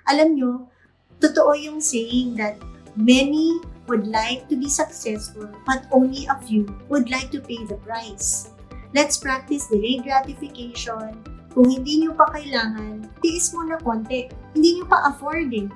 Alam nyo, totoo yung saying that many would like to be successful but only a few would like to pay the price. Let's practice delayed gratification. Kung hindi nyo pa kailangan, tiis muna konti. Hindi nyo pa afford eh.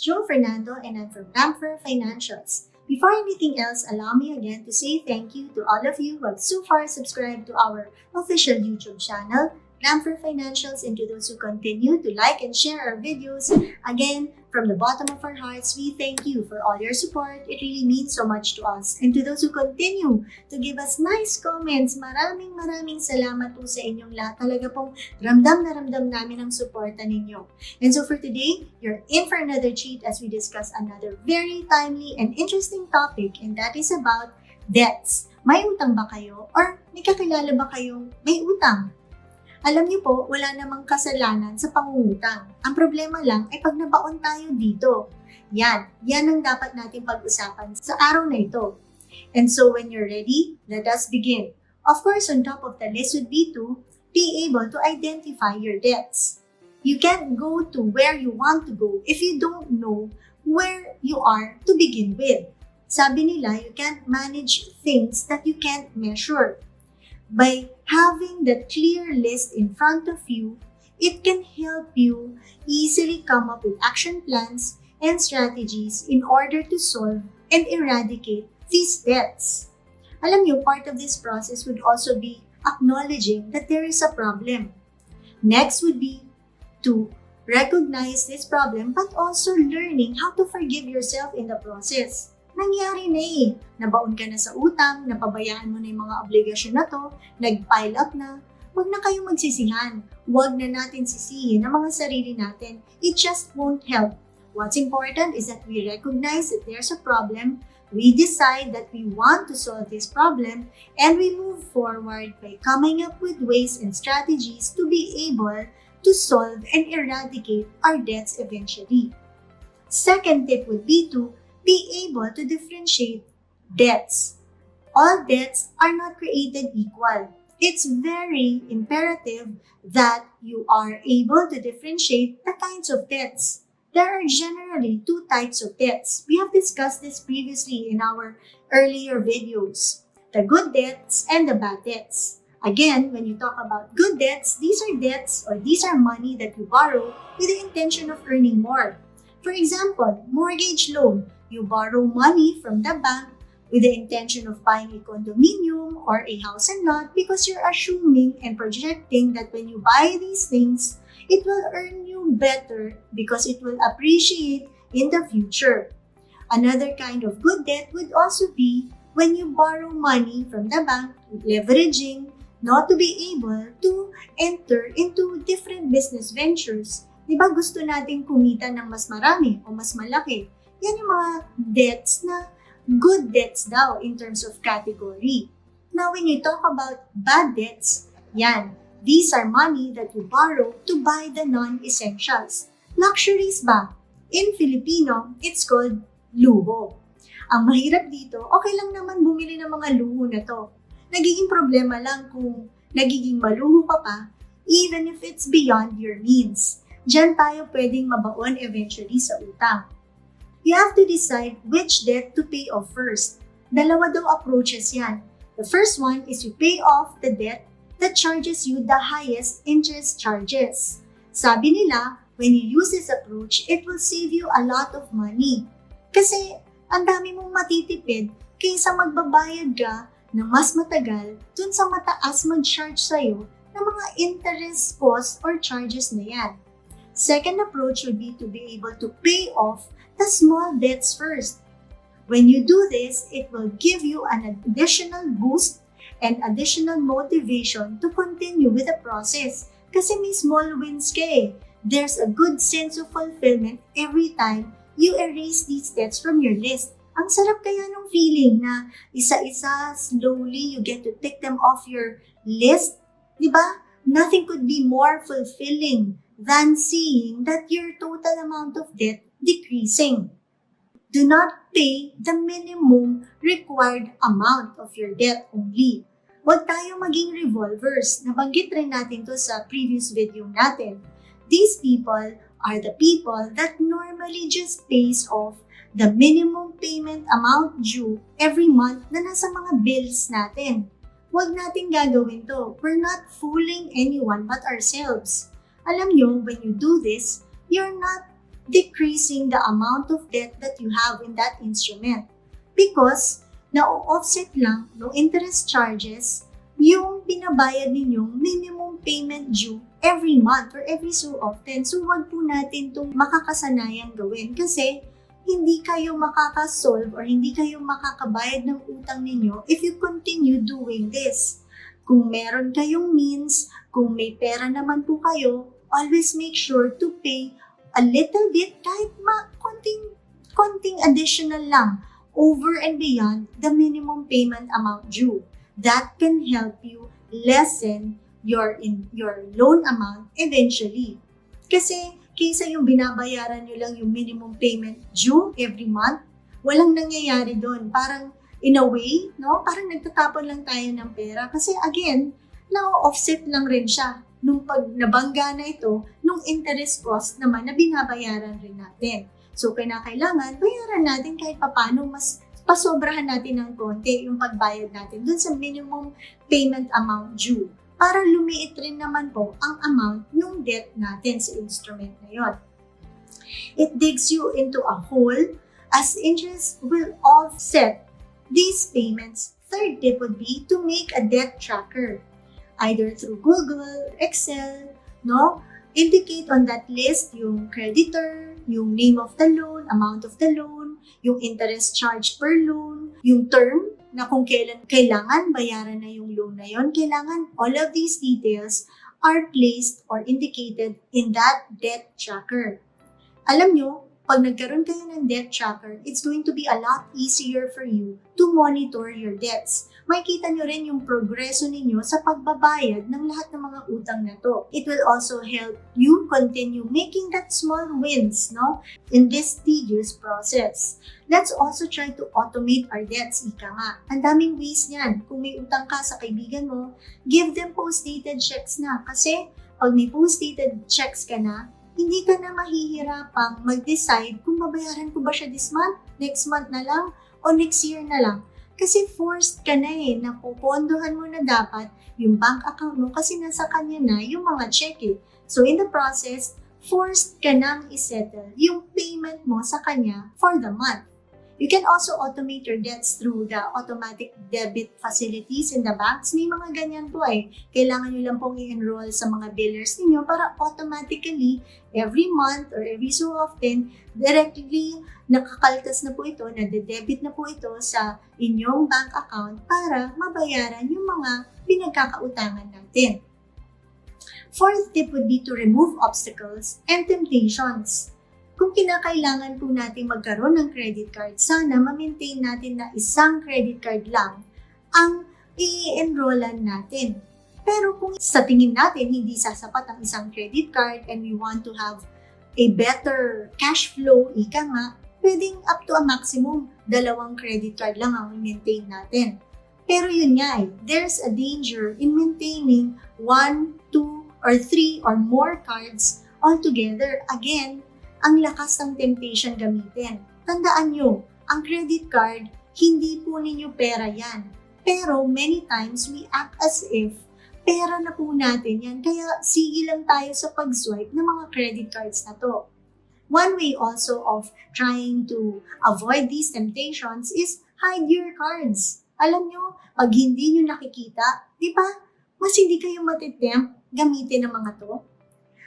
Jung Fernando and I'm from Rampver Financials. Before anything else, allow me again to say thank you to all of you who have so far subscribed to our official YouTube channel, Rampver Financials, and to those who continue to like and share our videos. Again, from the bottom of our hearts, we thank you for all your support. It really means so much to us. And to those who continue to give us nice comments, maraming salamat po sa inyong lahat. Talaga pong ramdam na ramdam namin ang suporta ninyo. And so for today, you're in for another treat as we discuss another very timely and interesting topic, and that is about debts. May utang ba kayo? Or may kakilala ba kayong may utang? Alam niyo po, wala namang kasalanan sa pangungutang. Ang problema lang ay pag nabaon tayo dito. Yan ang dapat natin pag-usapan sa araw na ito. And so when you're ready, let us begin. Of course, on top of the list would be to be able to identify your debts. You can't go to where you want to go if you don't know where you are to begin with. Sabi nila, you can't manage things that you can't measure. By having that clear list in front of you, it can help you easily come up with action plans and strategies in order to solve and eradicate these debts. Alam niyo, part of this process would also be acknowledging that there is a problem. Next would be to recognize this problem but also learning how to forgive yourself in the process. Nangyari na eh. Nabaon ka na sa utang, napabayaan mo na yung mga obligasyon na to, nag-pile up na. Huwag na kayong magsisihan. Huwag na natin sisihin ang mga sarili natin. It just won't help. What's important is that we recognize that there's a problem, we decide that we want to solve this problem, and we move forward by coming up with ways and strategies to be able to solve and eradicate our debts eventually. Second tip would be to be able to differentiate debts. All debts are not created equal. It's very imperative that you are able to differentiate the kinds of debts. There are generally two types of debts. We have discussed this previously in our earlier videos. The good debts and the bad debts. Again, when you talk about good debts, these are money that you borrow with the intention of earning more. For example, mortgage loan. You borrow money from the bank with the intention of buying a condominium or a house and lot because you're assuming and projecting that when you buy these things, it will earn you better because it will appreciate in the future. Another kind of good debt would also be when you borrow money from the bank, leveraging not to be able to enter into different business ventures. Diba gusto natin kumita ng mas marami o mas malaki? Yan yung mga debts na good debts daw in terms of category. Now, when you talk about bad debts, these are money that you borrow to buy the non-essentials. Luxuries ba? In Filipino, it's called luho. Ang mahirap dito, okay lang naman bumili ng mga luho na to. Nagiging problema lang kung nagiging maluho ka pa, even if it's beyond your means. Diyan tayo pwedeng mabaon eventually sa utang. You have to decide which debt to pay off first. Dalawa daw approaches yan. The first one is you pay off the debt that charges you the highest interest charges. Sabi nila, when you use this approach, it will save you a lot of money. Kasi ang dami mong matitipid kaysa magbabayad ka ng mas matagal dun sa mataas mag-charge sa'yo ng mga interest costs or charges na yan. Second approach would be to be able to pay off the small debts first. When you do this, it will give you an additional boost and additional motivation to continue with the process. Kasi may small wins ka eh. There's a good sense of fulfillment every time you erase these debts from your list. Ang sarap kaya ng feeling na isa-isa, slowly, you get to tick them off your list. Diba? Nothing could be more fulfilling than seeing that your total amount of debt decreasing. Do not pay the minimum required amount of your debt only. Huwag tayo maging revolvers. Nabanggit rin natin to sa previous video natin. These people are the people that normally just pays off the minimum payment amount due every month na nasa mga bills natin. Huwag natin gagawin to. We're not fooling anyone but ourselves. Alam nyo, when you do this, you're not decreasing the amount of debt that you have in that instrument. Because, na-offset lang no interest charges yung binabayad ninyong minimum payment due every month or every so often. So, wag po natin itong makakasanayang gawin kasi hindi kayo makakasolve or hindi kayo makakabayad ng utang ninyo if you continue doing this. Kung meron kayong means, kung may pera naman po kayo, always make sure to pay a little bit, kahit konting additional lang over and beyond the minimum payment amount due. That can help you lessen your loan amount eventually. Kasi kaysa yung binabayaran nyo lang yung minimum payment due every month, walang nangyayari doon. Parang in a way, no? Parang nagtatapon lang tayo ng pera. Kasi again, na-offset lang rin siya nung pag nabangga na ito, nung interest cost naman na binabayaran rin natin. So, kailangan bayaran natin kahit papano, mas pasobrahan natin ng konti yung pagbayad natin dun sa minimum payment amount due para lumiit rin naman po ang amount ng debt natin sa instrument na yon. It digs you into a hole as interest will offset these payments. Third tip would be to make a debt tracker. Either through Google, Excel, no? Indicate on that list yung creditor, yung name of the loan, amount of the loan, yung interest charge per loan, yung term na kung kailan kailangan bayaran na yung loan na yon. Kailangan all of these details are placed or indicated in that debt tracker. Alam nyo, pag nagkaroon kayo ng debt tracker, it's going to be a lot easier for you to monitor your debts. Makikita nyo rin yung progreso ninyo sa pagbabayad ng lahat ng mga utang na to. It will also help you continue making that small wins, no, in this tedious process. Let's also try to automate our debts, ika nga. Ang daming ways niyan. Kung may utang ka sa kaibigan mo, give them post-dated checks na. Kasi pag may post-dated checks ka na, hindi ka na mahihirapang mag-decide kung mabayaran ko ba siya this month, next month na lang, o next year na lang. Kasi forced ka na na pupondohan mo na dapat yung bank account mo kasi nasa kanya na yung mga cheque. So in the process, forced ka nang isettle yung payment mo sa kanya for the month. You can also automate your debts through the automatic debit facilities in the banks. May mga ganyan po Kailangan nyo lang pong i-enroll sa mga billers ninyo para automatically, every month or every so often, directly nakakaltas na po ito, nade-debit na po ito sa inyong bank account para mabayaran yung mga pinagkakautangan natin. Fourth tip would be to remove obstacles and temptations. Kung kinakailangan po natin magkaroon ng credit card, sana ma-maintain natin na isang credit card lang ang i-enrollan natin. Pero kung sa tingin natin hindi sasapat ang isang credit card and we want to have a better cash flow, ika nga, pwedeng up to a maximum, 2 credit card lang ang i-maintain natin. Pero yun nga there's a danger in maintaining 1, 2, or 3 or more cards altogether. Again, ang lakas ng temptation gamitin. Tandaan nyo, ang credit card, hindi po ninyo pera yan. Pero many times, we act as if pera na po natin yan. Kaya sige lang tayo sa pag-swipe ng mga credit cards na to. One way also of trying to avoid these temptations is hide your cards. Alam nyo, pag hindi nyo nakikita, di ba, mas hindi kayo matitempt gamitin ng mga to.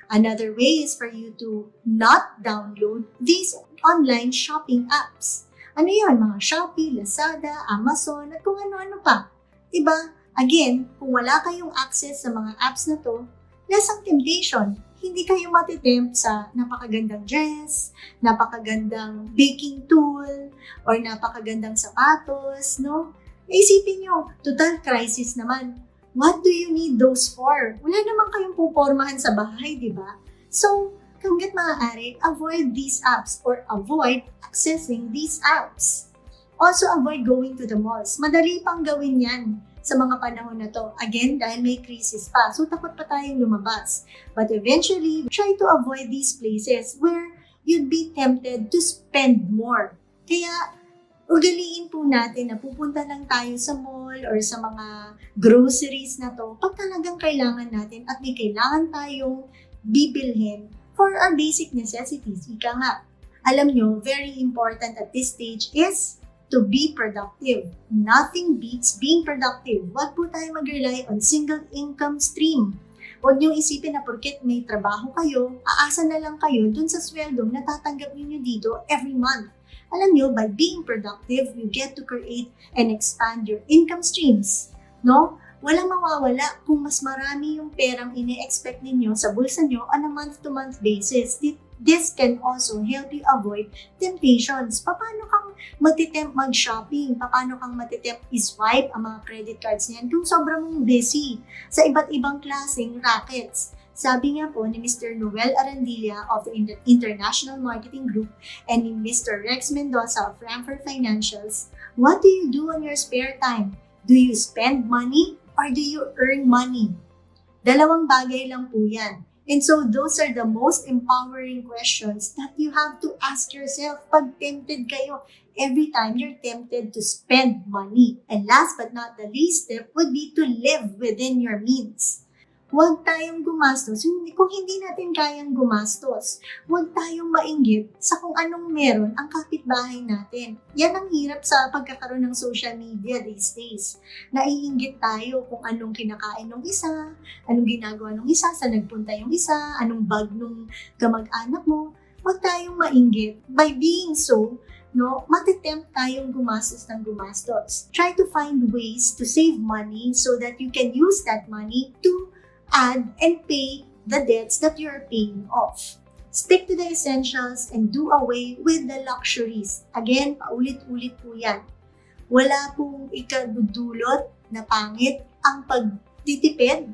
Another way is for you to not download these online shopping apps. Ano yun? Mga Shopee, Lazada, Amazon, at kung ano-ano pa. Diba? Again, kung wala kayong access sa mga apps na to, less ang temptation. Hindi kayo matitempt sa napakagandang dress, napakagandang baking tool, or napakagandang sapatos, no? Isipin nyo, total crisis naman. What do you need those for? Wala naman kayong pupormahan sa bahay, di ba? So, hanggat maaari, avoid these apps or avoid accessing these apps. Also, avoid going to the malls. Madali pang gawin yan sa mga panahon na to. Again, dahil may crisis pa. So, takot pa tayong lumabas. But eventually, try to avoid these places where you'd be tempted to spend more. Kaya, ugaliin po natin na pupunta lang tayo sa mall or sa mga groceries na to pag talagang kailangan natin at may kailangan tayong bibilhin for our basic necessities. Ika nga, alam nyo, very important at this stage is to be productive. Nothing beats being productive. Huwag po tayo mag-rely on single income stream. Huwag nyo isipin na porket may trabaho kayo, aasa na lang kayo dun sa sweldong natatanggap niyo dito every month. Alam nyo, by being productive, you get to create and expand your income streams. No? Walang mawawala kung mas marami yung perang ine-expect ninyo sa bulsa nyo on a month-to-month basis. This can also help you avoid temptations. Paano kang matitempt mag-shopping? Paano kang matitempt i-swipe ang mga credit cards niyan kung sobrang busy sa iba't ibang klaseng rackets? Sabi nga po ni Mr. Noel Arandilla of the International Marketing Group and ni Mr. Rex Mendoza of Rampver Financials, what do you do on your spare time? Do you spend money or do you earn money? Dalawang bagay lang po yan. And so those are the most empowering questions that you have to ask yourself pag tempted kayo every time you're tempted to spend money. And last but not the least step would be to live within your means. Huwag tayong gumastos kung hindi natin kayang gumastos. Huwag tayong mainggit sa kung anong meron ang kapitbahay natin. Yan ang hirap sa pagkakaroon ng social media these days. Naiinggit tayo kung anong kinakain ng isa, anong ginagawa ng isa, saan nagpunta yung isa, anong bag nung kamag-anak mo. Huwag tayong mainggit. By being so, matitempt tayong gumastos ng gumastos. Try to find ways to save money so that you can use that money to add and pay the debts that you're paying off. Stick to the essentials and do away with the luxuries. Again, paulit-ulit po yan. Wala pong ikadudulot na pangit ang pagtitipid,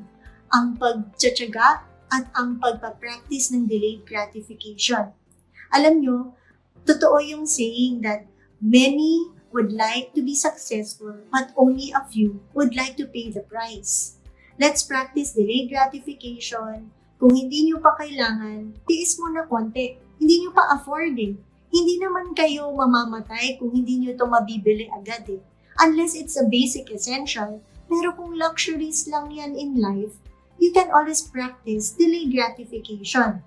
ang pagtsatsaga, at ang pagpapractice ng delayed gratification. Alam nyo, totoo yung saying that many would like to be successful but only a few would like to pay the price. Let's practice delayed gratification. Kung hindi nyo pa kailangan, tiis mo na konti. Hindi nyo pa afford eh. Hindi naman kayo mamamatay kung hindi nyo ito mabibili agad eh. Unless it's a basic essential. Pero kung luxuries lang yan in life, you can always practice delayed gratification.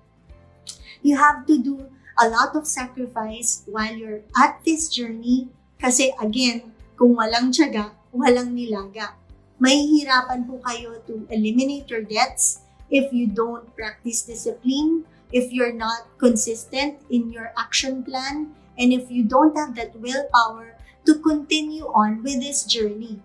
You have to do a lot of sacrifice while you're at this journey kasi again, kung walang tiyaga, walang nilaga. Mahihirapan po kayo to eliminate your debts if you don't practice discipline, if you're not consistent in your action plan, and if you don't have that willpower to continue on with this journey.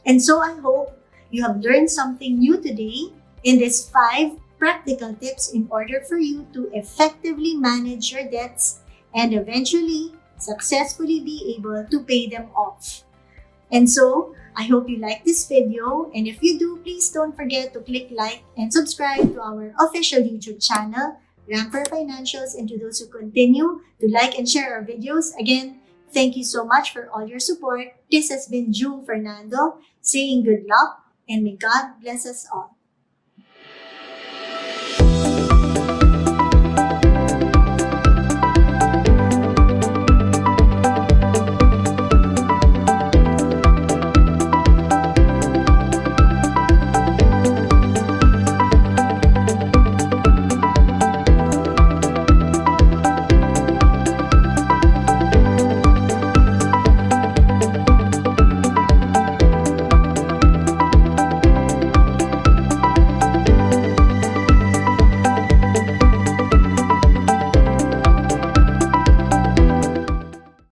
And so I hope you have learned something new today in these 5 practical tips in order for you to effectively manage your debts and eventually successfully be able to pay them off. And so, I hope you like this video, and if you do, please don't forget to click like and subscribe to our official YouTube channel, Rampver Financials, and to those who continue to like and share our videos. Again, thank you so much for all your support. This has been Jung Fernando saying good luck and may God bless us all.